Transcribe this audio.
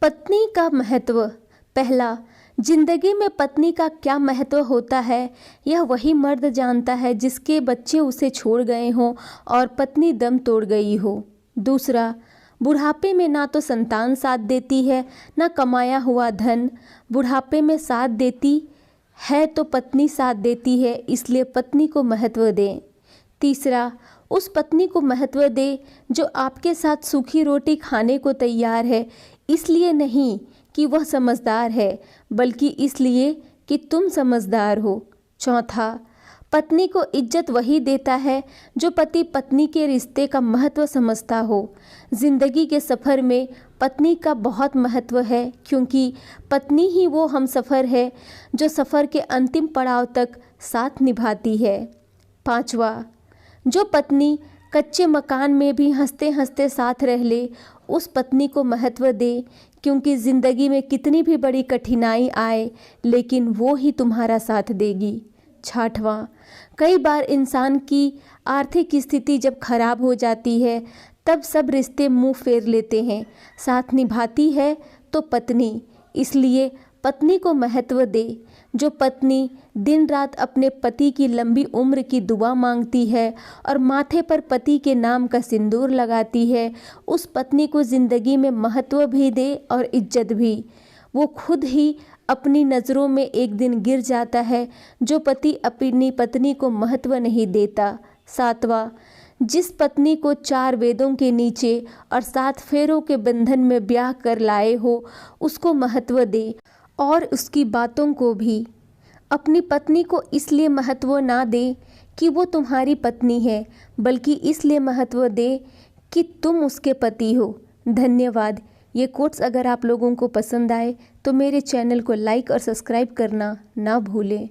पत्नी का महत्व। पहला, जिंदगी में पत्नी का क्या महत्व होता है यह वही मर्द जानता है जिसके बच्चे उसे छोड़ गए हों और पत्नी दम तोड़ गई हो। दूसरा, बुढ़ापे में ना तो संतान साथ देती है ना कमाया हुआ धन। बुढ़ापे में साथ देती है तो पत्नी साथ देती है, इसलिए पत्नी को महत्व दें। तीसरा, उस पत्नी को महत्व दे जो आपके साथ सूखी रोटी खाने को तैयार है, इसलिए नहीं कि वह समझदार है बल्कि इसलिए कि तुम समझदार हो। चौथा, पत्नी को इज्जत वही देता है जो पति पत्नी के रिश्ते का महत्व समझता हो। जिंदगी के सफ़र में पत्नी का बहुत महत्व है, क्योंकि पत्नी ही वो हमसफ़र है जो सफ़र के अंतिम पड़ाव तक साथ निभाती है। पांचवा, जो पत्नी कच्चे मकान में भी हंसते हंसते साथ रह ले, उस पत्नी को महत्व दे, क्योंकि ज़िंदगी में कितनी भी बड़ी कठिनाई आए लेकिन वो ही तुम्हारा साथ देगी। छठवां, कई बार इंसान की आर्थिक स्थिति जब खराब हो जाती है तब सब रिश्ते मुंह फेर लेते हैं, साथ निभाती है तो पत्नी, इसलिए पत्नी को महत्व दे। जो पत्नी दिन रात अपने पति की लंबी उम्र की दुआ मांगती है और माथे पर पति के नाम का सिंदूर लगाती है, उस पत्नी को ज़िंदगी में महत्व भी दे और इज्जत भी। वो खुद ही अपनी नज़रों में एक दिन गिर जाता है जो पति अपनी पत्नी को महत्व नहीं देता। सातवां, जिस पत्नी को 4 वेदों के नीचे और 7 फेरों के बंधन में ब्याह कर लाए हो, उसको महत्व दे और उसकी बातों को भी। अपनी पत्नी को इसलिए महत्व ना दे कि वो तुम्हारी पत्नी है, बल्कि इसलिए महत्व दे कि तुम उसके पति हो। धन्यवाद। ये कोट्स अगर आप लोगों को पसंद आए तो मेरे चैनल को लाइक और सब्सक्राइब करना ना भूलें।